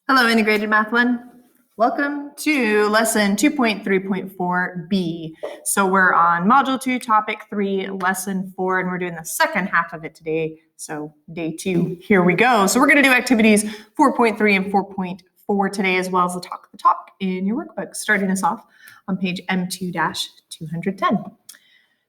Hello, Integrated Math 1. Welcome to lesson 2.3.4b. So we're on module 2, topic 3, lesson 4, and we're doing the second half of it today. So day 2, here we go. So we're going to do activities 4.3 and 4.4 today, as well as the talk in your workbook, starting us off on page M2-210.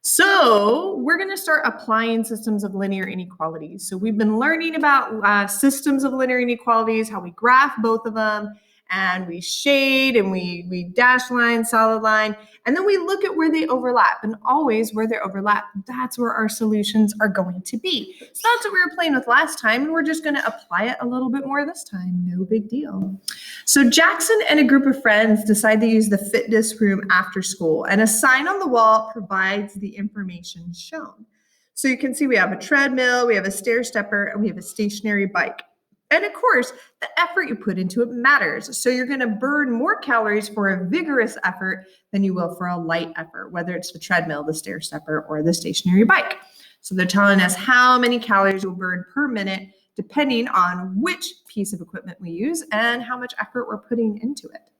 So we're going to start applying systems of linear inequalities. So we've been learning about systems of linear inequalities, how we graph both of them, and we shade and we dash line, solid line, and then we look at where they overlap. And always where they overlap, that's where our solutions are going to be. So that's what we were playing with last time, and we're just going to apply it a little bit more this time. No big deal. So Jackson and a group of friends decide to use the fitness room after school, and a sign on the wall provides the information shown. So you can see we have a treadmill, we have a stair stepper, and we have a stationary bike. And of course, the effort you put into it matters. So you're going to burn more calories for a vigorous effort than you will for a light effort, whether it's the treadmill, the stair stepper, or the stationary bike. So they're telling us how many calories we'll burn per minute depending on which piece of equipment we use and how much effort we're putting into it.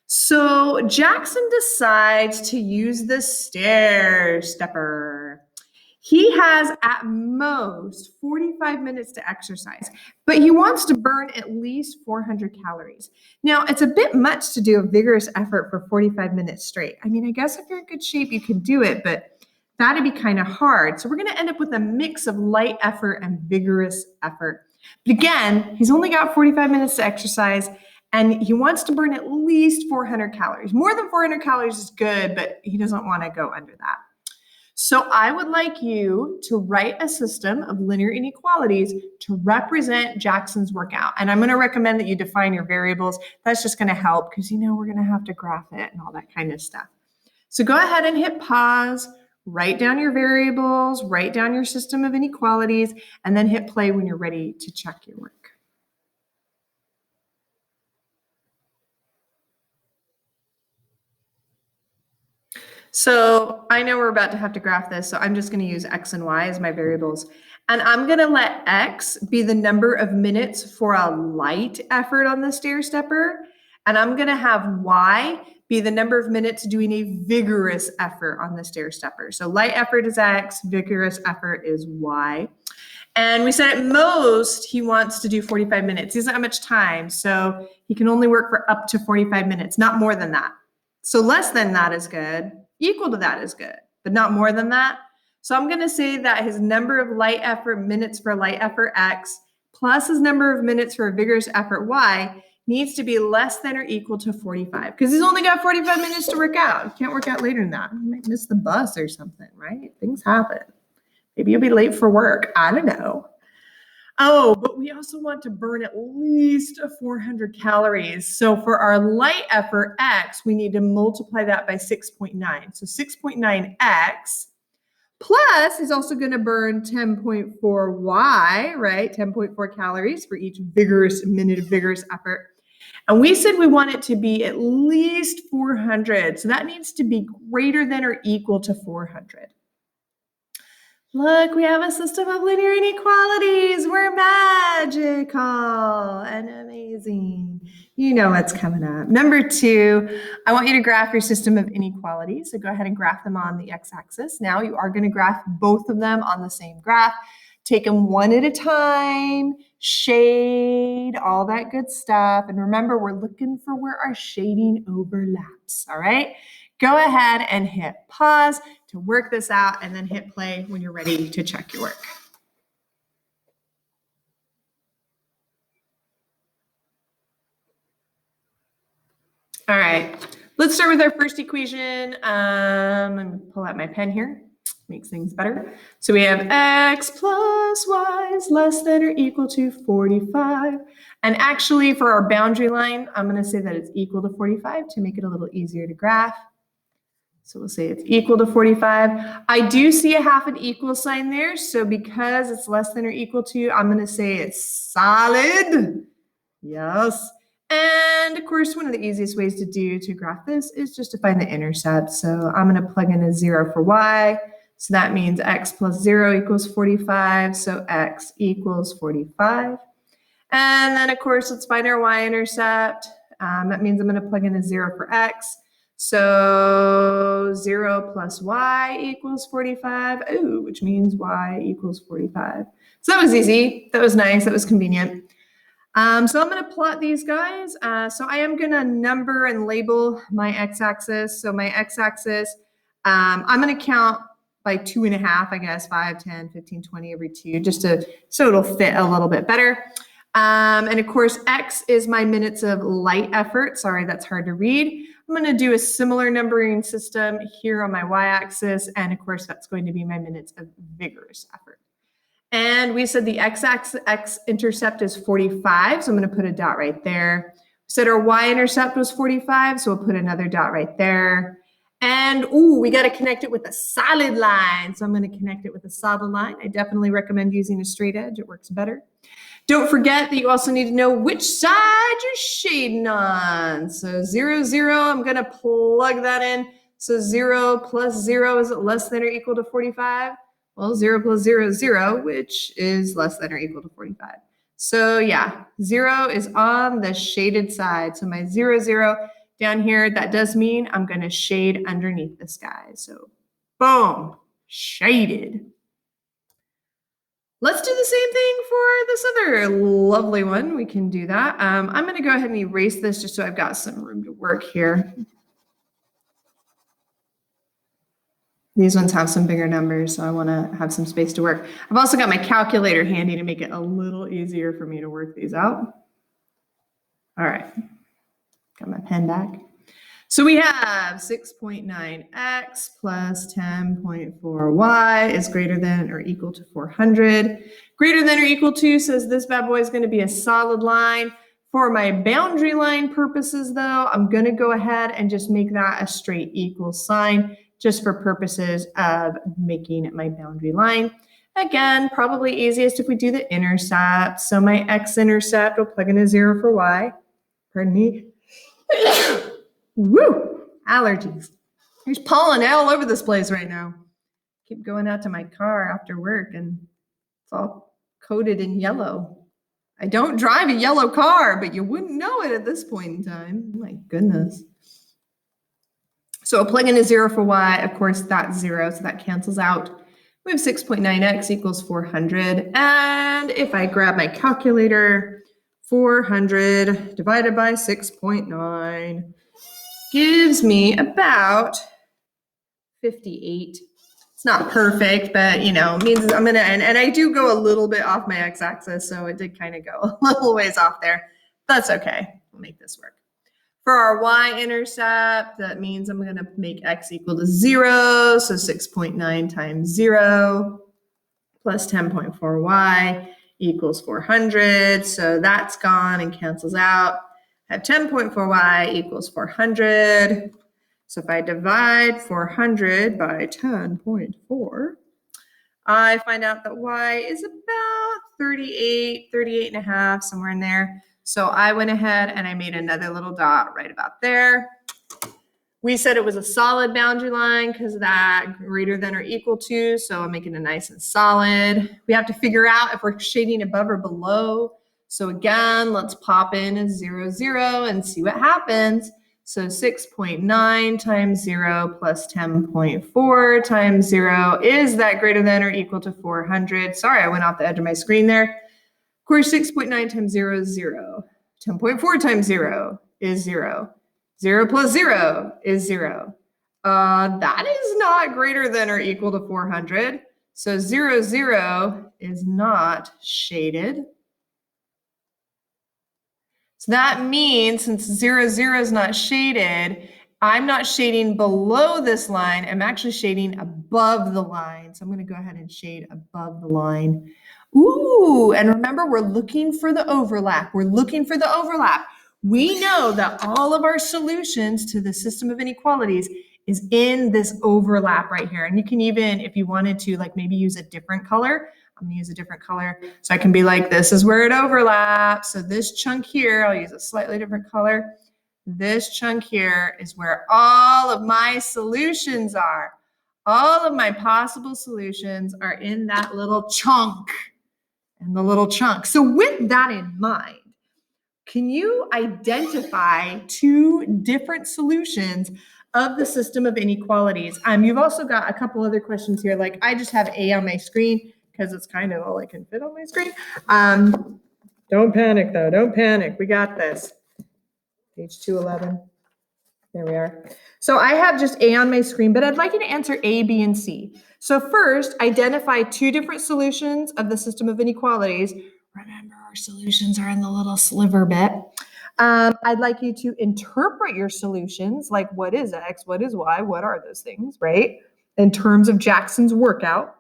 So Jackson decides to use the stair stepper. He has at most 45 minutes to exercise, but he wants to burn at least 400 calories. Now, it's a bit much to do a vigorous effort for 45 minutes straight. I mean, I guess if you're in good shape, you can do it, but that'd be kind of hard. So we're going to end up with a mix of light effort and vigorous effort. But again, he's only got 45 minutes to exercise, and he wants to burn at least 400 calories. More than 400 calories is good, but he doesn't want to go under that. So I would like you to write a system of linear inequalities to represent Jackson's workout. And I'm going to recommend that you define your variables. That's just going to help because, we're going to have to graph it and all that kind of stuff. So go ahead and hit pause, write down your variables, write down your system of inequalities, and then hit play when you're ready to check your work. So I know we're about to have to graph this, so I'm just going to use X and Y as my variables. And I'm going to let X be the number of minutes for a light effort on the stair stepper. And I'm going to have Y be the number of minutes doing a vigorous effort on the stair stepper. So light effort is X, vigorous effort is Y. And we said at most he wants to do 45 minutes. He doesn't have much time, so he can only work for up to 45 minutes, not more than that. So less than that is good. Equal to that is good, but not more than that. So I'm going to say that his number of light effort minutes for light effort X plus his number of minutes for a vigorous effort Y needs to be less than or equal to 45 because he's only got 45 minutes to work out. He can't work out later than that. He might miss the bus or something, right? Things happen. Maybe you'll be late for work. I don't know. Oh, but we also want to burn at least 400 calories. So for our light effort X, we need to multiply that by 6.9. So 6.9X plus is also going to burn 10.4 Y, right? 10.4 calories for each minute of vigorous effort. And we said we want it to be at least 400. So that needs to be greater than or equal to 400. Look, we have a system of linear inequalities. We're magical and amazing. You know what's coming up. Number 2, I want you to graph your system of inequalities. So go ahead and graph them on the x-axis. Now you are going to graph both of them on the same graph. Take them one at a time, shade, all that good stuff. And remember, we're looking for where our shading overlaps, all right? Go ahead and hit pause to work this out and then hit play when you're ready to check your work. All right, let's start with our first equation. Let me pull out my pen here. Makes things better. So we have X plus Y is less than or equal to 45. And actually for our boundary line, I'm going to say that it's equal to 45 to make it a little easier to graph. So we'll say it's equal to 45. I do see a half an equal sign there. So because it's less than or equal to, I'm going to say it's solid. Yes. And of course, one of the easiest ways to graph this is just to find the intercept. So I'm going to plug in a 0 for Y. So that means X plus 0 equals 45. So X equals 45. And then, of course, let's find our y-intercept. That means I'm going to plug in a 0 for x. So 0 plus y equals 45, which means y equals 45. So that was easy. That was nice. That was convenient. So I'm going to plot these guys. So I am going to number and label my x-axis. So my x-axis, I'm going to count by 2.5, I guess, 5, 10, 15, 20 every 2, so it'll fit a little bit better. And of course, x is my minutes of light effort. Sorry, that's hard to read. I'm going to do a similar numbering system here on my y-axis. And of course, that's going to be my minutes of vigorous effort. And we said the x-intercept is 45, so I'm going to put a dot right there. We said our y-intercept was 45, so we'll put another dot right there. And, we got to connect it with a solid line. So I'm going to connect it with a solid line. I definitely recommend using a straight edge. It works better. Don't forget that you also need to know which side you're shading on. So 0, 0, I'm going to plug that in. So 0 plus 0, is it less than or equal to 45? Well, 0 plus 0 is 0, which is less than or equal to 45. So yeah, 0 is on the shaded side. So my 0, 0 down here, that does mean I'm going to shade underneath this guy. So boom, shaded. Let's do the same thing for this other lovely one. We can do that. I'm going to go ahead and erase this just so I've got some room to work here. These ones have some bigger numbers, so I want to have some space to work. I've also got my calculator handy to make it a little easier for me to work these out. All right, got my pen back. So we have 6.9x plus 10.4y is greater than or equal to 400. Greater than or equal to says this bad boy is going to be a solid line. For my boundary line purposes, though, I'm going to go ahead and just make that a straight equal sign, just for purposes of making my boundary line. Again, probably easiest if we do the intercept. So my x-intercept, will plug in a 0 for y. Pardon me. Woo! Allergies. There's pollen all over this place right now. Keep going out to my car after work and it's all coated in yellow. I don't drive a yellow car, but you wouldn't know it at this point in time. My goodness. So I'll plug in a 0 for y. Of course, that's 0, so that cancels out. We have 6.9x equals 400. And if I grab my calculator, 400 divided by 6.9 gives me about 58. It's not perfect, but means I'm gonna, and I do go a little bit off my x-axis, so it did kind of go a little ways off there. That's okay. We'll make this work. For our y-intercept, that means I'm going to make x equal to 0. So 6.9 times 0 plus 10.4y equals 400. So that's gone and cancels out. I have 10.4y equals 400. So if I divide 400 by 10.4, I find out that y is about 38 and a half, somewhere in there. So I went ahead and I made another little dot right about there. We said it was a solid boundary line because of that greater than or equal to. So I'm making it nice and solid. We have to figure out if we're shading above or below. So again, let's pop in a 0, 0 and see what happens. So 6.9 times 0 plus 10.4 times 0. Is that greater than or equal to 400? Sorry, I went off the edge of my screen there. Of course, 6.9 times 0 is 0. 10.4 times 0 is 0. 0 plus 0 is 0. That is not greater than or equal to 400. So 0, 0 is not shaded. So that means since 0, 0 is not shaded, I'm not shading below this line. I'm actually shading above the line. So I'm going to go ahead and shade above the line. Ooh, and remember, we're looking for the overlap. We're looking for the overlap. We know that all of our solutions to the system of inequalities is in this overlap right here. And you can even, if you wanted to, like maybe use a different color. I'm going to use a different color. So I can be like, this is where it overlaps. So this chunk here, I'll use a slightly different color. This chunk here is where all of my solutions are. All of my possible solutions are in that little chunk. and the little chunk. So with that in mind, can you identify two different solutions of the system of inequalities? You've also got a couple other questions here. Like I just have A on my screen because it's kind of all I can fit on my screen. Don't panic though, don't panic. We got this. Page 211. There we are. So I have just A on my screen, but I'd like you to answer A, B, and C. So first, identify two different solutions of the system of inequalities. Remember, our solutions are in the little sliver bit. I'd like you to interpret your solutions, like what is X, what is Y, what are those things, right? In terms of Jackson's workout.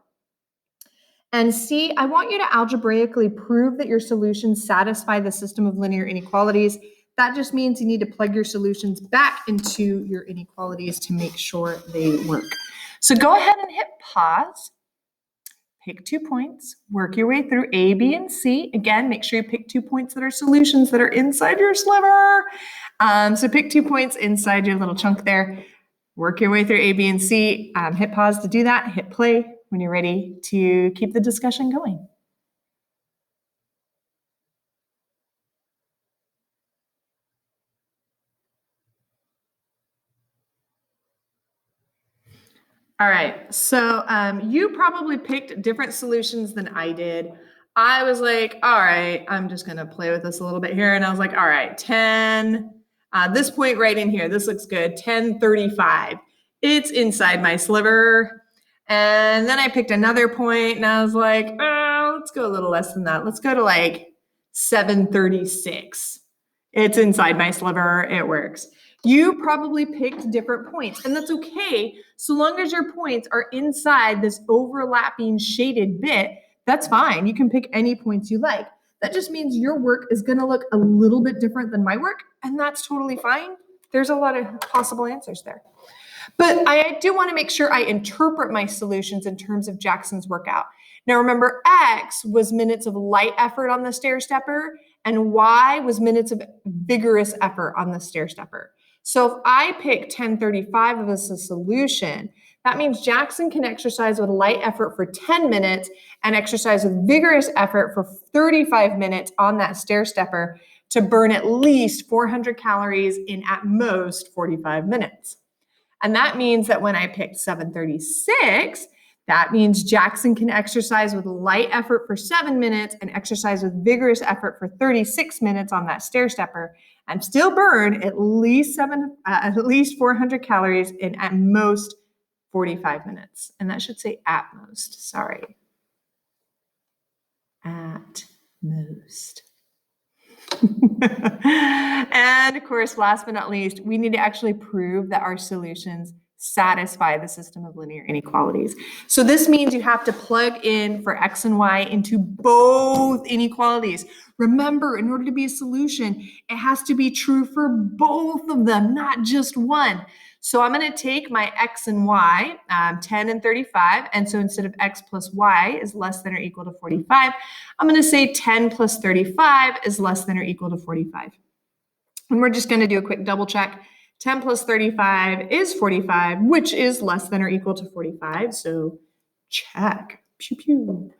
And C, I want you to algebraically prove that your solutions satisfy the system of linear inequalities. That just means you need to plug your solutions back into your inequalities to make sure they work. So go ahead and hit pause. Pick 2 points, work your way through A, B, and C. Again, make sure you pick 2 points that are solutions that are inside your sliver. So pick 2 points inside your little chunk there. Work your way through A, B, and C. Hit pause to do that. Hit play when you're ready to keep the discussion going. All right, so you probably picked different solutions than I did. I was like, all right, I'm just gonna play with this a little bit here. And I was like, all right, 10, this point right in here, this looks good, 1035. It's inside my sliver. And then I picked another point and I was like, oh, let's go a little less than that. Let's go to like 736. It's inside my sliver, it works. You probably picked different points, and that's okay. So long as your points are inside this overlapping shaded bit, that's fine. You can pick any points you like. That just means your work is going to look a little bit different than my work, and that's totally fine. There's a lot of possible answers there. But I do want to make sure I interpret my solutions in terms of Jackson's workout. Now remember, X was minutes of light effort on the stair stepper, and Y was minutes of vigorous effort on the stair stepper. So if I pick 1035 as a solution, that means Jackson can exercise with light effort for 10 minutes and exercise with vigorous effort for 35 minutes on that stair stepper to burn at least 400 calories in at most 45 minutes. And that means that when I picked 736, that means Jackson can exercise with light effort for 7 minutes and exercise with vigorous effort for 36 minutes on that stair stepper and still burn at least 400 calories in at most 45 minutes. And that should say at most, sorry. At most. And of course, last but not least, we need to actually prove that our solutions satisfy the system of linear inequalities. So this means you have to plug in for X and Y into both inequalities. Remember, in order to be a solution, it has to be true for both of them, not just one. So I'm going to take my X and Y, 10 and 35, and so instead of X plus Y is less than or equal to 45, I'm going to say 10 plus 35 is less than or equal to 45. And we're just going to do a quick double check. 10 plus 35 is 45, which is less than or equal to 45. So check. Pew, pew.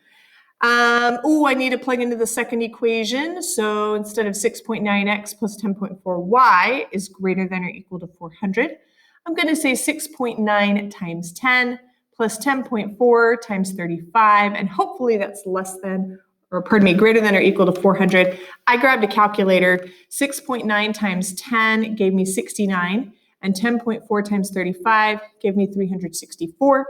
I need to plug into the second equation. So instead of 6.9x plus 10.4y is greater than or equal to 400, I'm going to say 6.9 times 10 plus 10.4 times 35, and hopefully that's greater than or equal to 400. I grabbed a calculator. 6.9 times 10 gave me 69, and 10.4 times 35 gave me 364.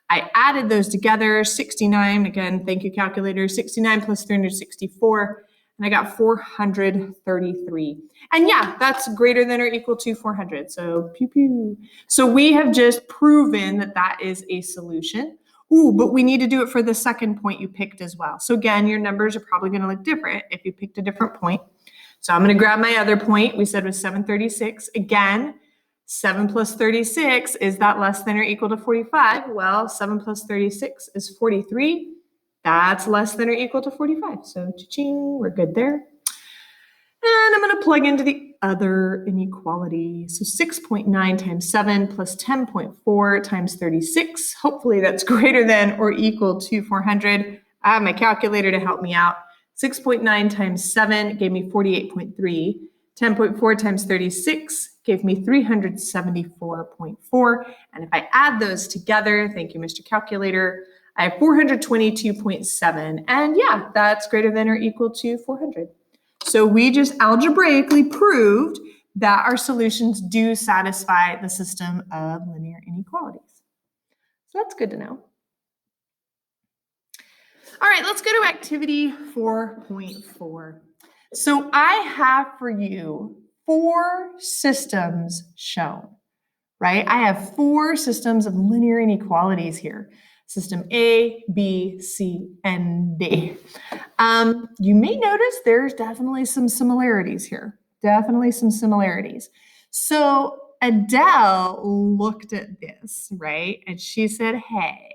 I added those together, 69, again, thank you calculator, 69 plus 364, and I got 433. And yeah, that's greater than or equal to 400, so pew pew. So we have just proven that that is a solution. But we need to do it for the second point you picked as well. So again, your numbers are probably going to look different if you picked a different point. So I'm going to grab my other point. We said was 736. Again, 7 plus 36, is that less than or equal to 45? Well, 7 plus 36 is 43. That's less than or equal to 45. So cha-ching, we're good there. And I'm going to plug into the other inequality. So 6.9 times 7 plus 10.4 times 36. Hopefully that's greater than or equal to 400. I have my calculator to help me out. 6.9 times 7 gave me 48.3. 10.4 times 36 gave me 374.4. And if I add those together, thank you, Mr. Calculator, I have 422.7. And yeah, that's greater than or equal to 400. So we just algebraically proved that our solutions do satisfy the system of linear inequalities. So that's good to know. All right, let's go to activity 4.4. So I have for you 4 systems shown, right? I have 4 systems of linear inequalities here. System A, B, C, and D. You may notice there's definitely some similarities here. Definitely some similarities. So Adele looked at this, right? And she said, hey,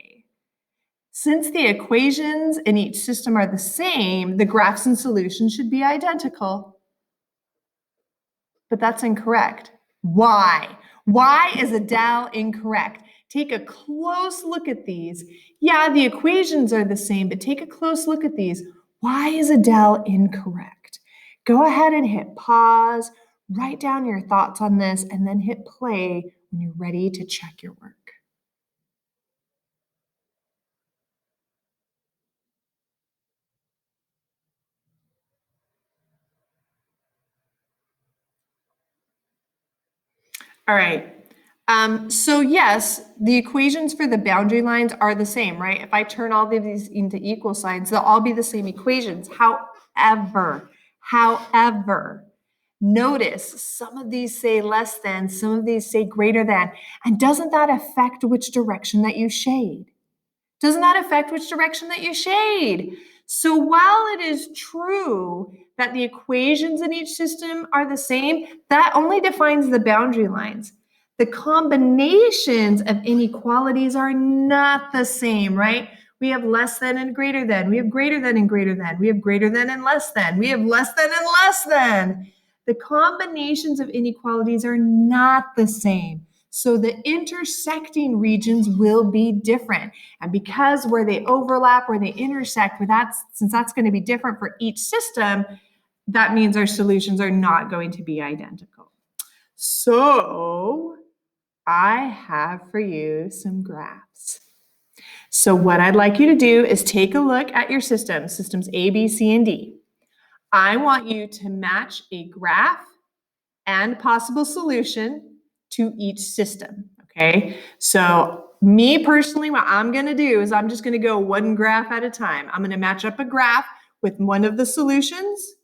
since the equations in each system are the same, the graphs and solutions should be identical. But that's incorrect. Why? Why is Adele incorrect? Take a close look at these. Yeah, the equations are the same, but take a close look at these. Why is Adele incorrect? Go ahead and hit pause, write down your thoughts on this, and then hit play when you're ready to check your work. All right. So yes, the equations for the boundary lines are the same, right? If I turn all of these into equal signs, they'll all be the same equations. However, notice some of these say less than, some of these say greater than. And doesn't that affect which direction that you shade? Doesn't that affect which direction that you shade? So while it is true that the equations in each system are the same, that only defines the boundary lines. The combinations of inequalities are not the same, right? We have less than and greater than. We have greater than and greater than. We have greater than and less than. We have less than and less than. The combinations of inequalities are not the same. So the intersecting regions will be different. And because where they overlap, where they intersect, since that's going to be different for each system, that means our solutions are not going to be identical. So I have for you some graphs. So what I'd like you to do is take a look at your systems A, B, C, and D. I want you to match a graph and possible solution to each system, okay? So me personally, what I'm gonna do is I'm just gonna go one graph at a time. I'm gonna match up a graph with one of the solutions,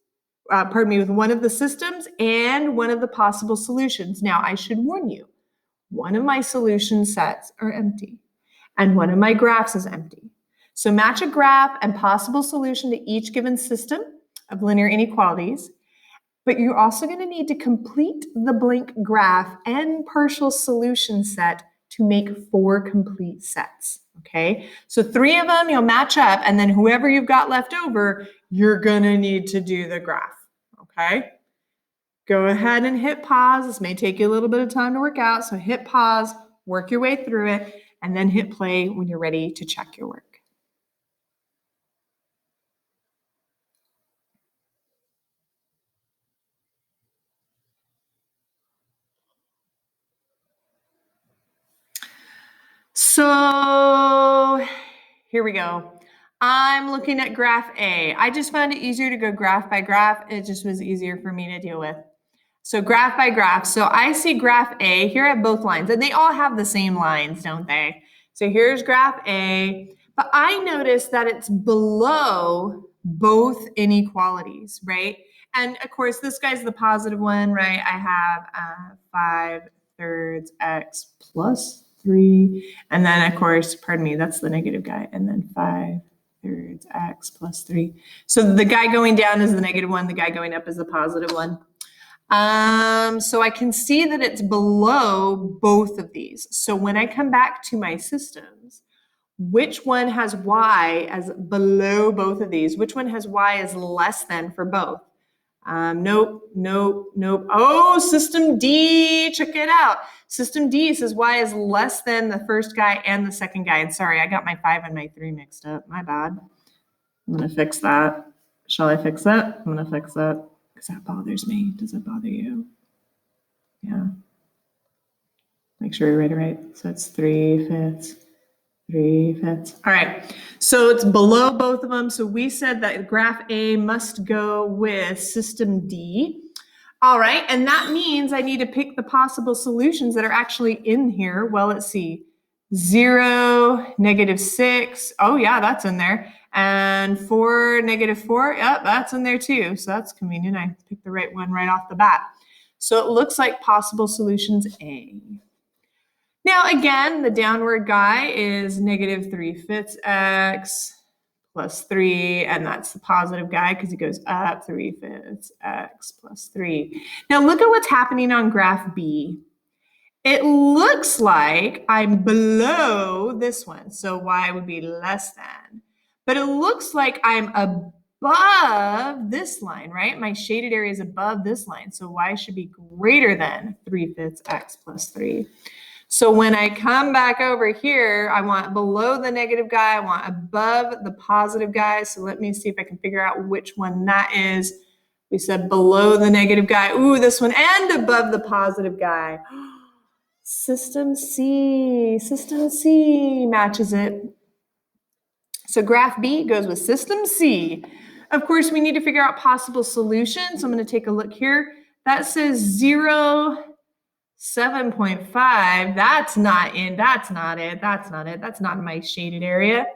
with one of the systems and one of the possible solutions. Now, I should warn you, one of my solution sets are empty and one of my graphs is empty. So match a graph and possible solution to each given system of linear inequalities. But you're also going to need to complete the blank graph and partial solution set to make 4 complete sets, okay? So 3 of them you'll match up, and then whoever you've got left over, you're going to need to do the graph, okay? Go ahead and hit pause. This may take you a little bit of time to work out, so hit pause, work your way through it, and then hit play when you're ready to check your work. So here we go. I'm looking at graph A. I just found it easier to go graph by graph. It just was easier for me to deal with. So graph by graph. So I see graph A here at both lines, and they all have the same lines, don't they? So here's graph A, but I notice that it's below both inequalities, right? And of course, this guy's the positive one, right? I have 5/3 x plus 3. And then, of course, pardon me, that's the negative guy. And then 5/3 x plus 3. So the guy going down is the negative one. The guy going up is the positive one. So I can see that it's below both of these. So when I come back to my systems, which one has y as below both of these? Which one has y as less than for both? Nope. Oh, system D, check it out. System D says y is less than the first guy and the second guy. And sorry, I got my 5 and my 3 mixed up. My bad. I'm going to fix that. Shall I fix that? I'm going to fix that because that bothers me. Does it bother you? Yeah. Make sure you write it right. So it's 3/5. 3/5. All right. So it's below both of them. So we said that graph A must go with system D. All right. And that means I need to pick the possible solutions that are actually in here. Well, let's see. 0, -6. Oh, yeah, that's in there. And 4, -4. Yep, that's in there too. So that's convenient. I picked the right one right off the bat. So it looks like possible solutions A. Now, again, the downward guy is -3/5 x plus 3, and that's the positive guy because it goes up 3/5 x plus 3. Now, look at what's happening on graph B. It looks like I'm below this one, so y would be less than. But it looks like I'm above this line, right? My shaded area is above this line, so y should be greater than 3/5 x plus 3. So when I come back over here, I want below the negative guy, I want above the positive guy. So let me see if I can figure out which one that is. We said below the negative guy. Ooh, this one, and above the positive guy. System C matches it. So graph B goes with system C. Of course, we need to figure out possible solutions. So I'm going to take a look here. That says 0, 7.5. That's not it. That's not in my shaded area.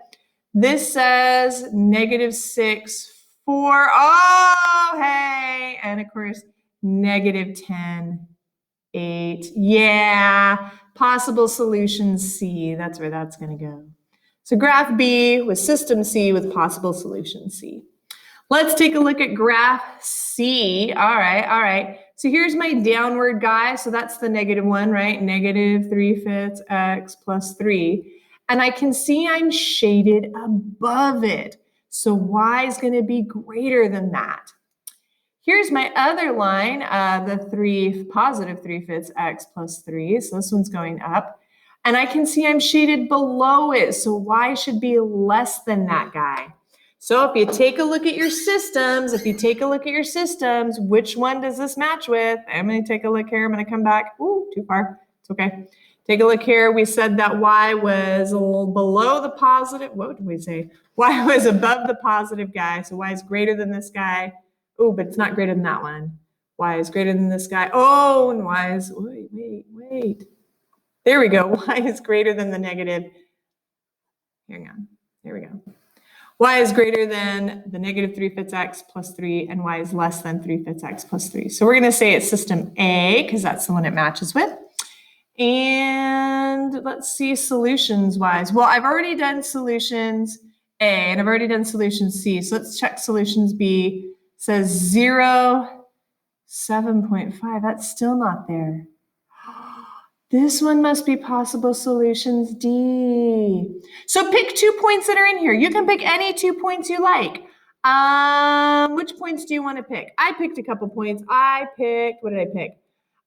This says -6, 4. Oh, hey. And of course, -10, 8. Yeah. Possible solution C. That's where that's going to go. So graph B with system C with possible solution C. Let's take a look at graph C. All right. So here's my downward guy. So that's the negative one, right? -3/5 x plus 3. And I can see I'm shaded above it. So y is going to be greater than that. Here's my other line, the positive 3/5 x plus 3. So this one's going up. And I can see I'm shaded below it. So y should be less than that guy. So if you take a look at your systems, which one does this match with? I'm going to take a look here. I'm going to come back. Ooh, too far. It's okay. Take a look here. We said that y was a little below the positive. What did we say? Y was above the positive guy. So y is greater than this guy. Oh, but it's not greater than that one. Y is greater than this guy. Oh, and y is, wait. There we go. Y is greater than the negative. Hang on. There we go. Y is greater than the -3/5 x plus 3, and y is less than 3/5 x plus 3. So we're going to say it's system A because that's the one it matches with. And let's see solutions-wise. Well, I've already done solutions A, and I've already done solution C. So let's check solutions B. It says 0, 7.5. That's still not there. This one must be possible solutions D. So pick 2 points that are in here. You can pick any 2 points you like. Which points do you want to pick? I picked a couple points. What did I pick?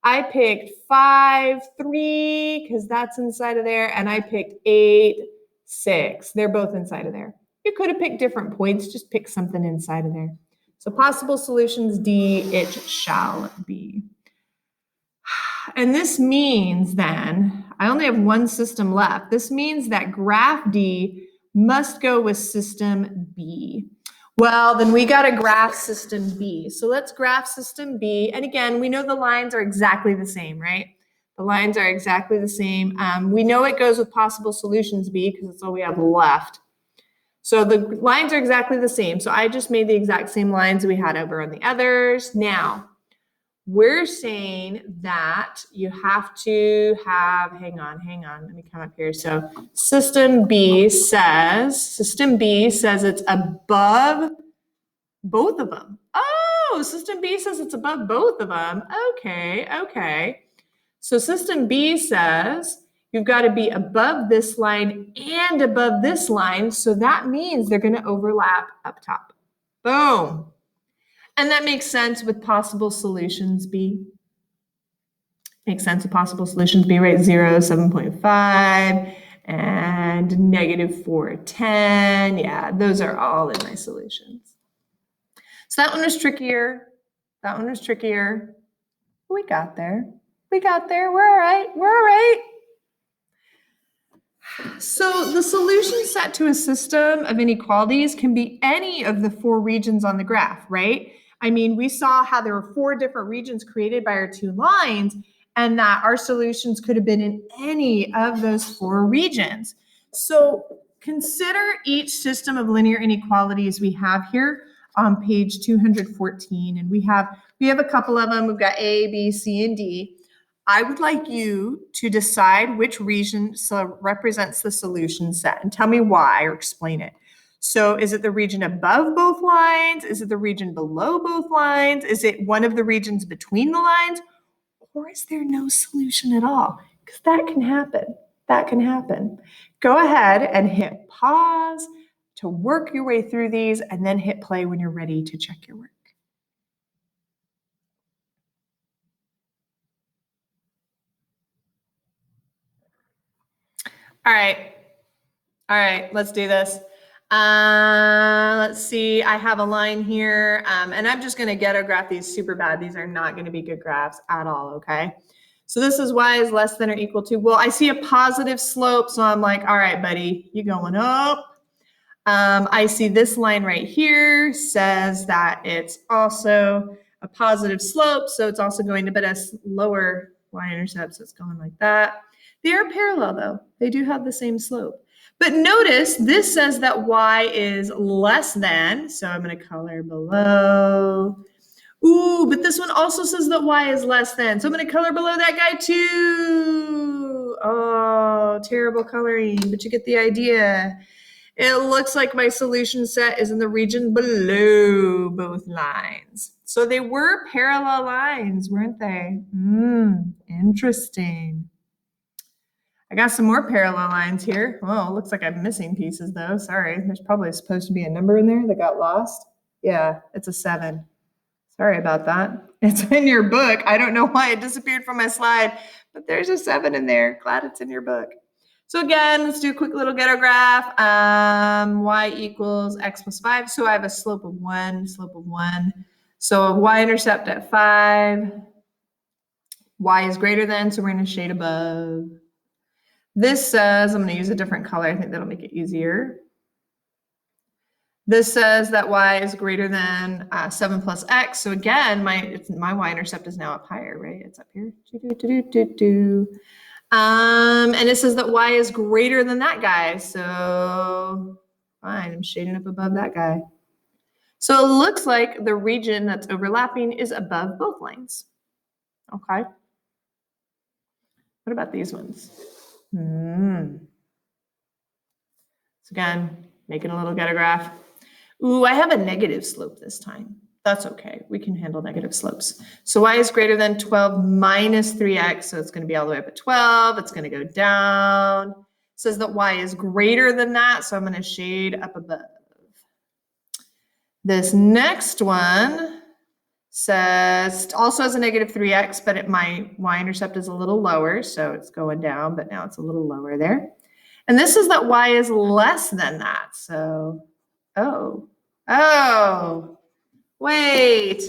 I picked 5, 3, because that's inside of there. And I picked 8, 6. They're both inside of there. You could have picked different points. Just pick something inside of there. So possible solutions D, it shall be. And this means then, I only have one system left. This means that graph D must go with system B. Well, then we got to graph system B. So let's graph system B. And again, we know the lines are exactly the same, right? The lines are exactly the same. We know it goes with possible solutions B because that's all we have left. So the lines are exactly the same. So I just made the exact same lines we had over on the others. Now, we're saying that you have to have, hang on, let me come up here. So system B says it's above both of them. Oh, system B says it's above both of them. Okay. So system B says you've got to be above this line and above this line. So that means they're going to overlap up top. Boom. And that makes sense with possible solutions B. Makes sense with possible solutions B, right? 0, 7.5, and negative 4, 10. Yeah, those are all in my solutions. So that one was trickier. That one was trickier. We got there. We got there. We're all right. We're all right. So the solution set to a system of inequalities can be any of the 4 regions on the graph, right? I mean, we saw how there were 4 different regions created by our 2 lines, and that our solutions could have been in any of those 4 regions. So consider each system of linear inequalities we have here on page 214, and we have a couple of them. We've got A, B, C, and D. I would like you to decide which region represents the solution set and tell me why or explain it. So is it the region above both lines? Is it the region below both lines? Is it one of the regions between the lines? Or is there no solution at all? Because that can happen. That can happen. Go ahead and hit pause to work your way through these and then hit play when you're ready to check your work. All right, let's do this. Let's see, I have a line here, and I'm just gonna ghetto graph these super bad. These are not gonna be good graphs at all, okay? So this is y is less than or equal to, well, I see a positive slope, so I'm like, all right, buddy, you going up. I see this line right here says that it's also a positive slope, so it's also going to be a lower y-intercept, so it's going like that. They are parallel though. They do have the same slope. But notice this says that y is less than, so I'm going to color below. Ooh, but this one also says that y is less than, so I'm going to color below that guy too. Oh, terrible coloring, but you get the idea. It looks like my solution set is in the region below both lines. So they were parallel lines, weren't they? Interesting. I got some more parallel lines here. Oh, it looks like I'm missing pieces though. Sorry, there's probably supposed to be a number in there that got lost. Yeah, it's a 7. Sorry about that. It's in your book. I don't know why it disappeared from my slide, but there's a 7 in there. Glad it's in your book. So again, let's do a quick little ghetto graph. Y equals x plus 5. So I have a slope of 1, So y-intercept at 5. Y is greater than, so we're going to shade above. This says, I'm going to use a different color. I think that'll make it easier. This says that y is greater than 7 plus x. So again, my y-intercept is now up higher, right? It's up here. And it says that y is greater than that guy. So fine, I'm shading up above that guy. So it looks like the region that's overlapping is above both lines. Okay. What about these ones? So again, making a little ghetto graph. Ooh, I have a negative slope this time. That's okay. We can handle negative slopes. So y is greater than 12 minus 3x. So it's going to be all the way up at 12. It's going to go down. It says that y is greater than that. So I'm going to shade up above. This next one says, also has a negative 3x, but my y-intercept is a little lower. So it's going down, but now it's a little lower there. And this is that y is less than that. So, oh, wait,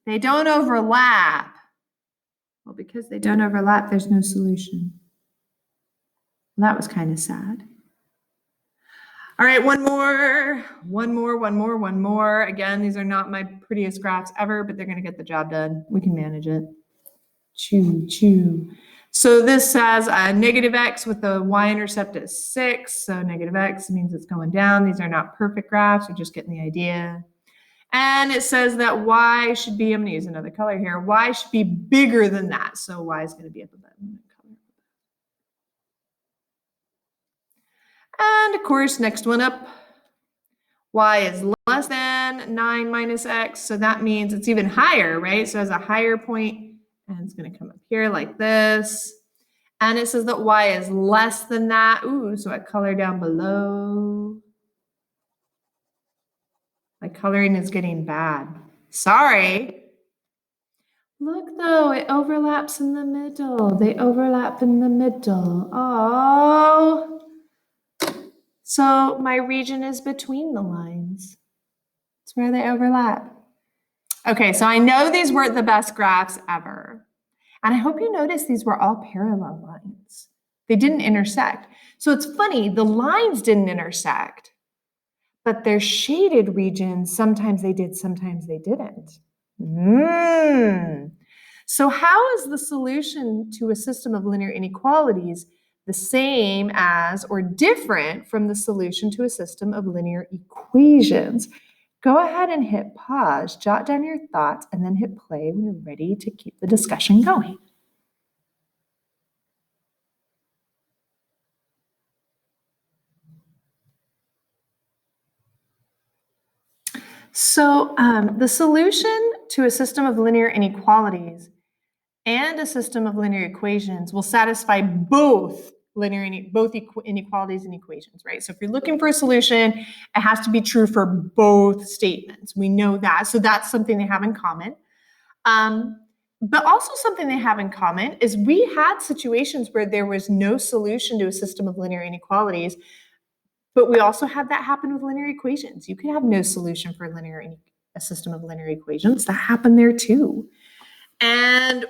they don't overlap. Well, because they don't overlap, there's no solution. Well, that was kind of sad. All right, one more. Again, these are not my prettiest graphs ever, but they're going to get the job done. We can manage it. Choo. So this has a negative x with the y-intercept at 6. So negative x means it's going down. These are not perfect graphs. We're just getting the idea. And it says that y should be, I'm going to use another color here, y should be bigger than that. So y is going to be up above. And of course, next one up, y is less than 9 minus x. So that means it's even higher, right? So it has a higher point, and it's going to come up here like this. And it says that y is less than that. Ooh, so I color down below. My coloring is getting bad. Sorry. Look though, it overlaps in the middle. They overlap in the middle. Oh, So my region is between the lines. It's where they overlap. Okay, so I know these weren't the best graphs ever. And I hope you noticed these were all parallel lines. They didn't intersect. So it's funny, the lines didn't intersect, but their shaded regions, sometimes they did, sometimes they didn't. So how is the solution to a system of linear inequalities the same as or different from the solution to a system of linear equations? Go ahead and hit pause, jot down your thoughts, and then hit play when you're ready to keep the discussion going. So the solution to a system of linear inequalities and a system of linear equations will satisfy both inequalities and equations, right? So if you're looking for a solution, it has to be true for both statements. We know that. So that's something they have in common. But also something they have in common is we had situations where there was no solution to a system of linear inequalities, but we also had that happen with linear equations. You could have no solution for a system of linear equations. That happened there too. And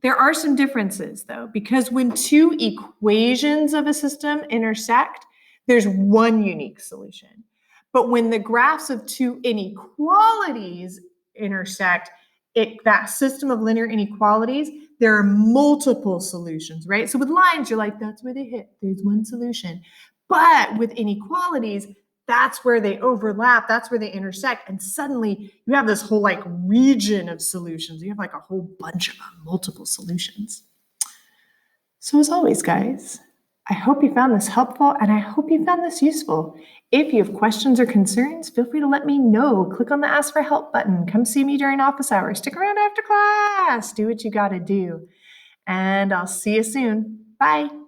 there are some differences though, because when two equations of a system intersect, there's one unique solution. But when the graphs of two inequalities intersect, that system of linear inequalities, there are multiple solutions, right? So with lines, you're like, that's where they hit. There's one solution. But with inequalities, that's where they overlap, that's where they intersect, and suddenly you have this whole like region of solutions. You have like a whole bunch of them, multiple solutions. So as always, guys, I hope you found this helpful and I hope you found this useful. If you have questions or concerns, feel free to let me know. Click on the Ask for Help button. Come see me during office hours. Stick around after class. Do what you got to do. And I'll see you soon. Bye.